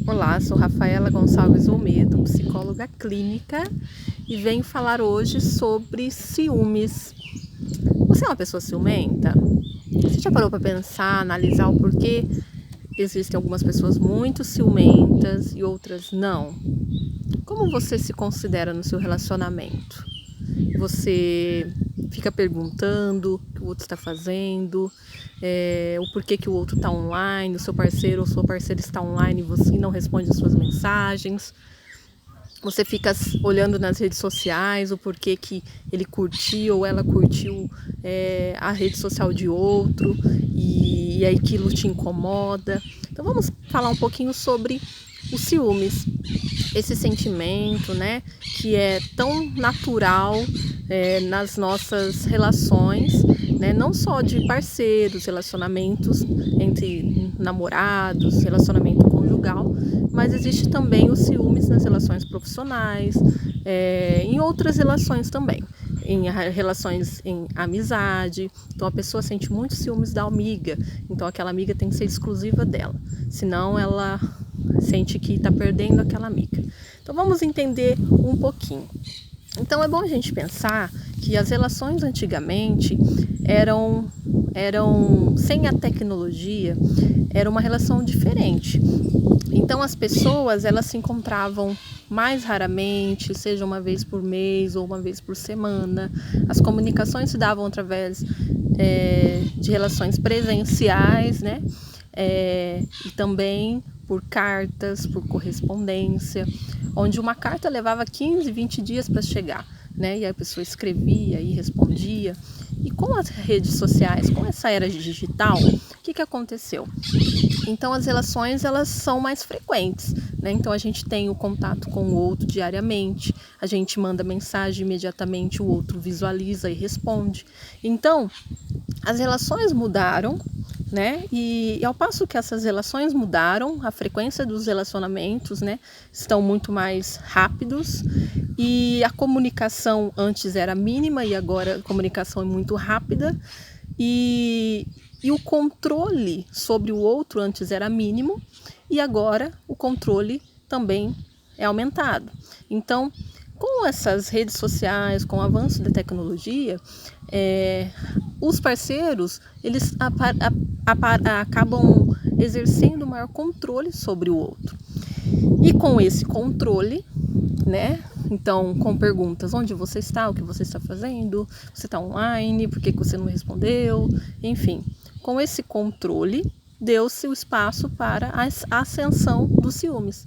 Olá, sou Rafaela Gonçalves Olmedo, psicóloga clínica, e venho falar hoje sobre ciúmes. Você é uma pessoa ciumenta? Você já parou para pensar, analisar o porquê existem algumas pessoas muito ciumentas e outras não? Como você se considera no seu relacionamento? Você fica perguntando o que o outro está fazendo, o porquê que o outro está online, o seu parceiro ou sua parceira está online e você não responde as suas mensagens. Você fica olhando nas redes sociais o porquê que ele curtiu ou ela curtiu a rede social de outro e aquilo te incomoda. Então vamos falar um pouquinho sobre os ciúmes, esse sentimento, né, que é tão natural nas nossas relações, né, não só de parceiros, relacionamentos entre namorados, relacionamento conjugal, mas existe também os ciúmes nas relações profissionais, em outras relações também, em relações em amizade. Então a pessoa sente muito ciúmes da amiga, então aquela amiga tem que ser exclusiva dela, senão ela sente que está perdendo aquela amiga. Então vamos entender um pouquinho. Então é bom a gente pensar que as relações antigamente eram sem a tecnologia, era uma relação diferente. Então as pessoas elas se encontravam mais raramente, seja uma vez por mês ou uma vez por semana. As comunicações se davam através de relações presenciais, né? E também por cartas, por correspondência, onde uma carta levava 15, 20 dias para chegar, né? E a pessoa escrevia e respondia. E com as redes sociais, com essa era digital, o que aconteceu? Então as relações elas são mais frequentes, né? Então a gente tem o contato com o outro diariamente, a gente manda mensagem imediatamente, o outro visualiza e responde. Então as relações mudaram, né? E ao passo que essas relações mudaram, a frequência dos relacionamentos, né, estão muito mais rápidos e a comunicação antes era mínima e agora a comunicação é muito rápida e o controle sobre o outro antes era mínimo e agora o controle também é aumentado. Então, com essas redes sociais, com o avanço da tecnologia, os parceiros eles acabam exercendo maior controle sobre o outro. E com esse controle, né? Então, com perguntas, onde você está, o que você está fazendo, você está online, por que você não respondeu, enfim. Com esse controle, deu-se o espaço para a ascensão dos ciúmes,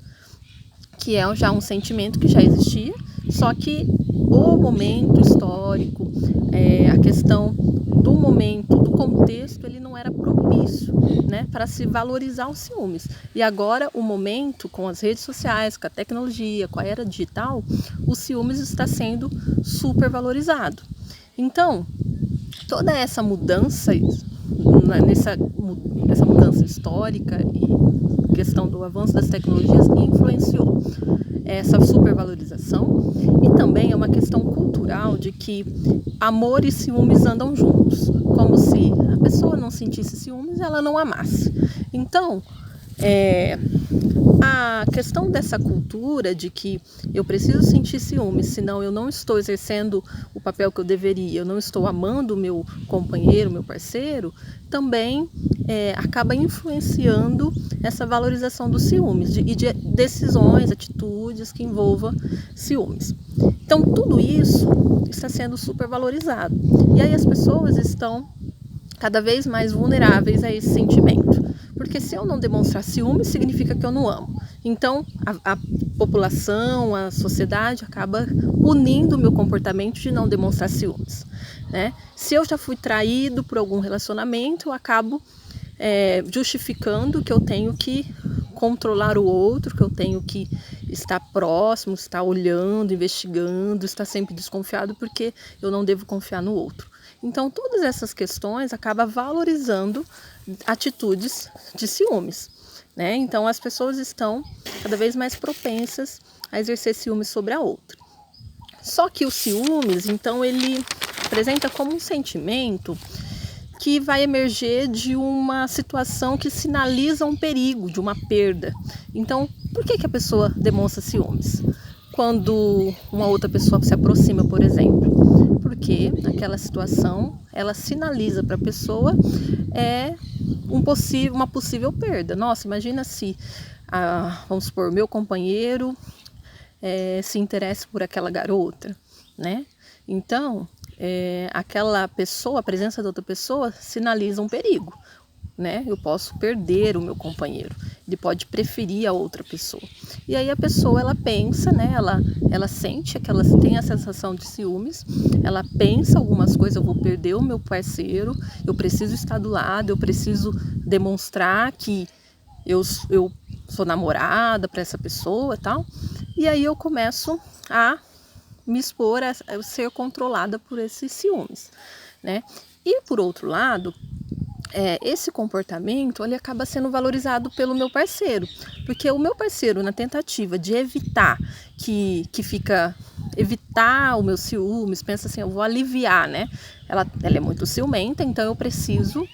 que é já um sentimento que já existia, só que o momento histórico, a questão do momento, do contexto, ele não era propício, né, para se valorizar os ciúmes. E agora o momento, com as redes sociais, com a tecnologia, com a era digital, os ciúmes está sendo super valorizado. Então, toda essa mudança, essa mudança histórica e questão do avanço das tecnologias influenciou essa supervalorização e também é uma questão cultural de que amor e ciúmes andam juntos, como se a pessoa não sentisse ciúmes, ela não amasse. Então, a questão dessa cultura de que eu preciso sentir ciúmes, senão eu não estou exercendo o papel que eu deveria, eu não estou amando o meu companheiro, meu parceiro, também acaba influenciando essa valorização dos ciúmes e de decisões, atitudes que envolvam ciúmes. Então tudo isso está sendo super valorizado e aí as pessoas estão cada vez mais vulneráveis a esse sentimento. Porque se eu não demonstrar ciúmes, significa que eu não amo. Então, a população, a sociedade acaba punindo o meu comportamento de não demonstrar ciúmes, né? Se eu já fui traído por algum relacionamento, eu acabo justificando que eu tenho que controlar o outro, que eu tenho que estar próximo, estar olhando, investigando, estar sempre desconfiado, porque eu não devo confiar no outro. Então, todas essas questões acabam valorizando atitudes de ciúmes, né? Então, as pessoas estão cada vez mais propensas a exercer ciúmes sobre a outra. Só que o ciúmes, então, ele apresenta como um sentimento que vai emerger de uma situação que sinaliza um perigo, de uma perda. Então, por que a pessoa demonstra ciúmes? Quando uma outra pessoa se aproxima, por exemplo, porque aquela situação ela sinaliza para a pessoa uma possível perda. Nossa, imagina se, vamos supor, meu companheiro se interessa por aquela garota, né? Então, aquela pessoa, a presença da outra pessoa sinaliza um perigo, né? Eu posso perder o meu companheiro, ele pode preferir a outra pessoa. E aí a pessoa, ela pensa, né? Ela sente, ela tem a sensação de ciúmes, ela pensa algumas coisas, eu vou perder o meu parceiro, eu preciso estar do lado, eu preciso demonstrar que eu sou namorada para essa pessoa e tal. E aí eu começo a me expor a ser controlada por esses ciúmes, né? E por outro lado, esse comportamento ele acaba sendo valorizado pelo meu parceiro, porque o meu parceiro, na tentativa de evitar evitar o meu ciúmes, pensa assim, eu vou aliviar, né? Ela é muito ciumenta, então eu preciso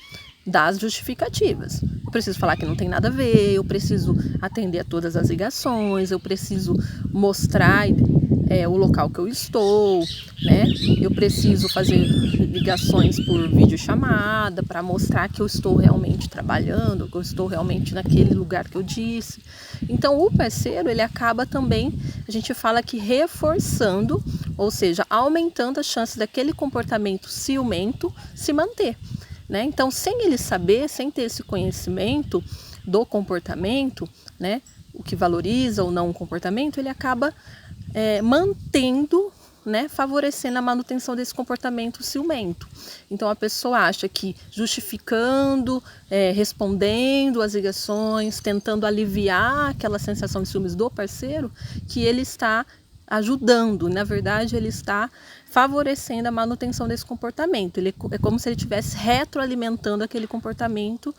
das justificativas. Eu preciso falar que não tem nada a ver, eu preciso atender a todas as ligações, eu preciso mostrar o local que eu estou, né? Eu preciso fazer ligações por videochamada para mostrar que eu estou realmente trabalhando, que eu estou realmente naquele lugar que eu disse. Então o parceiro, ele acaba também, a gente fala que reforçando, ou seja, aumentando as chances daquele comportamento ciumento se manter, né? Então, sem ele saber, sem ter esse conhecimento do comportamento, né, o que valoriza ou não o comportamento, ele acaba mantendo, né, favorecendo a manutenção desse comportamento ciumento. Então a pessoa acha que justificando, respondendo às ligações, tentando aliviar aquela sensação de ciúmes do parceiro, que ele está ajudando, na verdade ele está favorecendo a manutenção desse comportamento. É como se ele estivesse retroalimentando aquele comportamento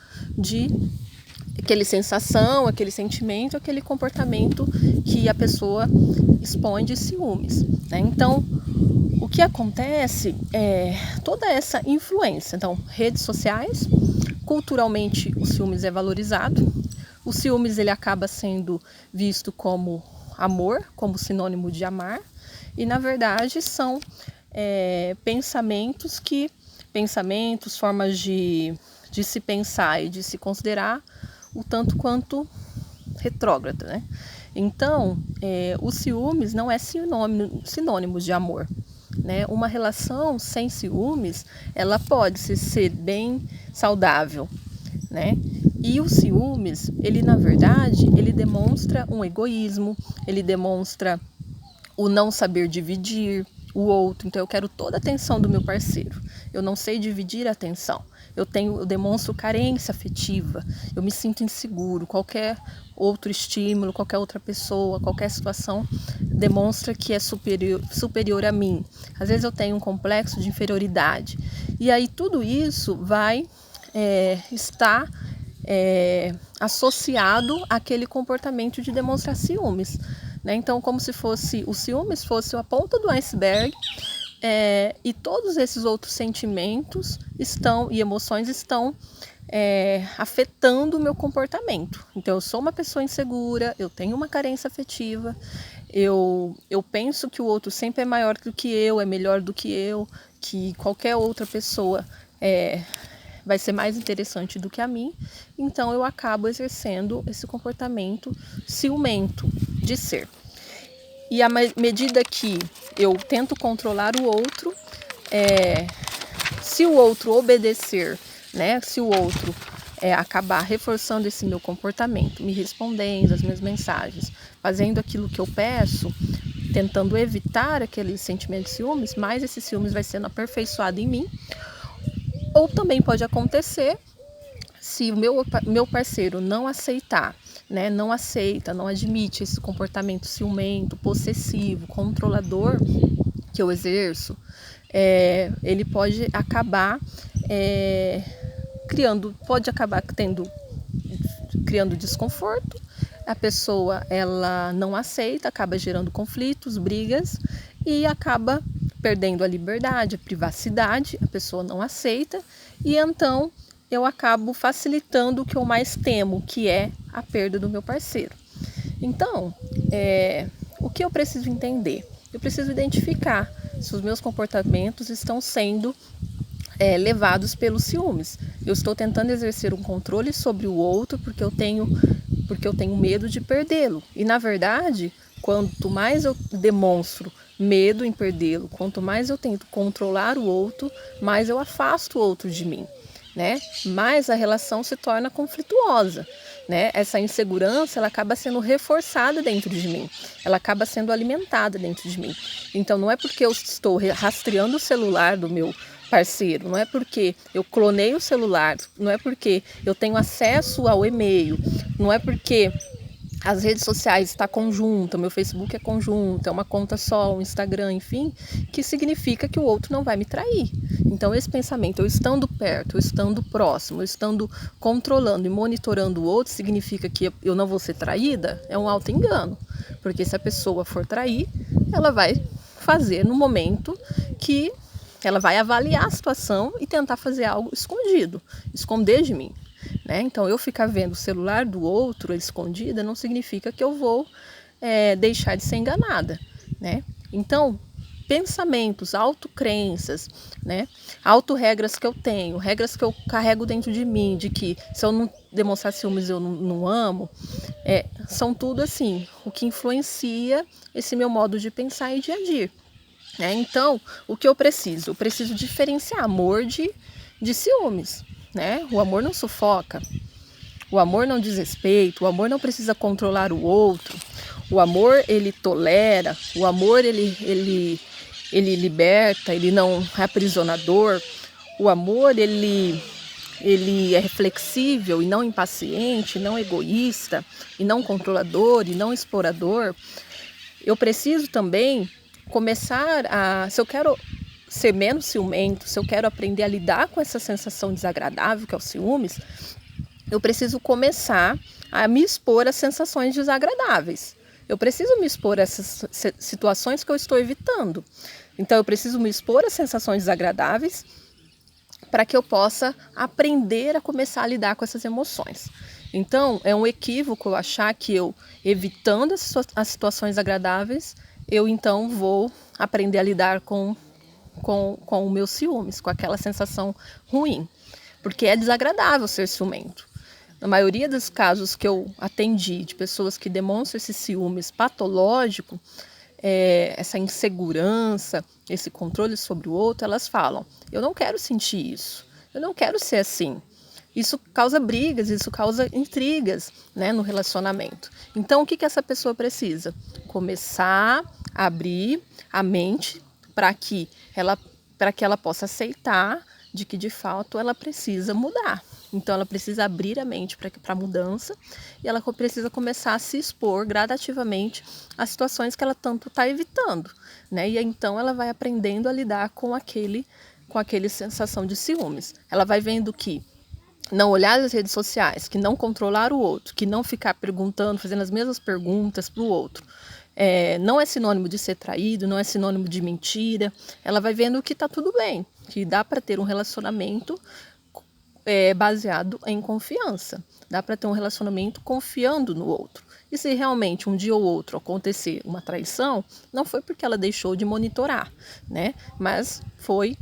aquele sensação, aquele sentimento, aquele comportamento que a pessoa expõe de ciúmes, né? Então, o que acontece é toda essa influência. Então, redes sociais, culturalmente o ciúmes é valorizado. O ciúmes ele acaba sendo visto como amor, como sinônimo de amar. E, na verdade, são pensamentos, formas de se pensar e de se considerar o tanto quanto retrógrada, né? Então, o ciúmes não é sinônimo de amor, né? Uma relação sem ciúmes, ela pode ser bem saudável, né? E o ciúmes, ele na verdade, ele demonstra um egoísmo, ele demonstra o não saber dividir o outro. Então eu quero toda a atenção do meu parceiro, eu não sei dividir a atenção. Eu demonstro carência afetiva, eu me sinto inseguro, qualquer outro estímulo, qualquer outra pessoa, qualquer situação demonstra que é superior a mim. Às vezes eu tenho um complexo de inferioridade. E aí tudo isso vai estar associado àquele comportamento de demonstrar ciúmes, né? Então, como se o ciúmes fosse a ponta do iceberg, e todos esses outros sentimentos e emoções estão afetando o meu comportamento. Então, eu sou uma pessoa insegura, eu tenho uma carência afetiva, eu penso que o outro sempre é maior do que eu, é melhor do que eu, que qualquer outra pessoa vai ser mais interessante do que a mim. Então, eu acabo exercendo esse comportamento ciumento de ser. E à medida que eu tento controlar o outro, se o outro obedecer, né, se o outro acabar reforçando esse meu comportamento, me respondendo as minhas mensagens, fazendo aquilo que eu peço, tentando evitar aquele sentimento de ciúmes, mais esse ciúmes vai sendo aperfeiçoado em mim. Ou também pode acontecer, se o meu parceiro não aceitar, né, não admite esse comportamento ciumento, possessivo, controlador que eu exerço, ele pode acabar criando desconforto. A pessoa ela não aceita, acaba gerando conflitos, brigas e acaba perdendo a liberdade, a privacidade, a pessoa não aceita e então eu acabo facilitando o que eu mais temo, que é a perda do meu parceiro. Então, o que eu preciso entender? Eu preciso identificar se os meus comportamentos estão sendo levados pelos ciúmes. Eu estou tentando exercer um controle sobre o outro porque eu tenho medo de perdê-lo. E na verdade, quanto mais eu demonstro medo em perdê-lo, quanto mais eu tento controlar o outro, mais eu afasto o outro de mim, né? Mais a relação se torna conflituosa, né? Essa insegurança, ela acaba sendo reforçada dentro de mim, ela acaba sendo alimentada dentro de mim. Então não é porque eu estou rastreando o celular do meu parceiro, não é porque eu clonei o celular, não é porque eu tenho acesso ao e-mail, não é porque as redes sociais estão conjuntas, meu Facebook é conjunto, é uma conta só, um Instagram, enfim, que significa que o outro não vai me trair. Então esse pensamento, eu estando perto, eu estando próximo, eu estando controlando e monitorando o outro, significa que eu não vou ser traída? É um auto-engano, porque se a pessoa for trair, ela vai fazer no momento que ela vai avaliar a situação e tentar fazer algo escondido, esconder de mim. Né? Então, eu ficar vendo o celular do outro escondida não significa que eu vou deixar de ser enganada. Né? Então, pensamentos, autocrenças, né? Autorregras que eu tenho, regras que eu carrego dentro de mim, de que se eu não demonstrar ciúmes eu não amo, são tudo assim, o que influencia esse meu modo de pensar e de agir. Então, o que eu preciso? Eu preciso diferenciar amor de ciúmes. Né? O amor não sufoca, o amor não diz respeito, o amor não precisa controlar o outro, o amor ele tolera, o amor ele liberta, ele não é aprisionador, o amor ele é reflexível e não impaciente, não egoísta, e não controlador, e não explorador. Eu preciso também começar se eu quero ser menos ciumento, se eu quero aprender a lidar com essa sensação desagradável que é o ciúmes, eu preciso começar a me expor a sensações desagradáveis. Eu preciso me expor a essas situações que eu estou evitando. Então eu preciso me expor a sensações desagradáveis para que eu possa aprender a começar a lidar com essas emoções. Então é um equívoco eu achar que eu, evitando as situações agradáveis, eu então vou aprender a lidar com o meu ciúmes, com aquela sensação ruim, porque é desagradável ser ciumento. Na maioria dos casos que eu atendi de pessoas que demonstram esse ciúmes patológico, essa insegurança, esse controle sobre o outro, elas falam, eu não quero sentir isso, eu não quero ser assim. Isso causa brigas, isso causa intrigas, né, no relacionamento. Então, o que essa pessoa precisa? Começar a abrir a mente para que ela possa aceitar de que, de fato, ela precisa mudar. Então, ela precisa abrir a mente para a mudança e ela precisa começar a se expor gradativamente às situações que ela tanto está evitando. Né? E então, ela vai aprendendo a lidar com aquele sensação de ciúmes. Ela vai vendo que não olhar as redes sociais, que não controlar o outro, que não ficar perguntando, fazendo as mesmas perguntas para o outro, não é sinônimo de ser traído, não é sinônimo de mentira. Ela vai vendo que está tudo bem, que dá para ter um relacionamento baseado em confiança. Dá para ter um relacionamento confiando no outro. E se realmente um dia ou outro acontecer uma traição, não foi porque ela deixou de monitorar, né? Mas foi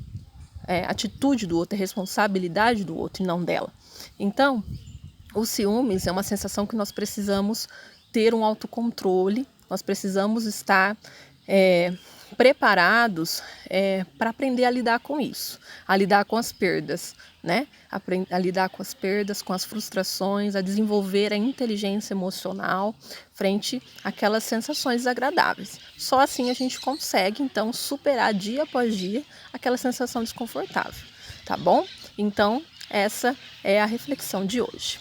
atitude do outro, é responsabilidade do outro e não dela. Então, o ciúmes é uma sensação que nós precisamos ter um autocontrole, nós precisamos estar preparados para aprender a lidar com isso, a lidar com as perdas, né? A lidar com as perdas, com as frustrações, a desenvolver a inteligência emocional frente àquelas sensações desagradáveis. Só assim a gente consegue, então, superar dia após dia aquela sensação desconfortável, tá bom? Então, essa é a reflexão de hoje.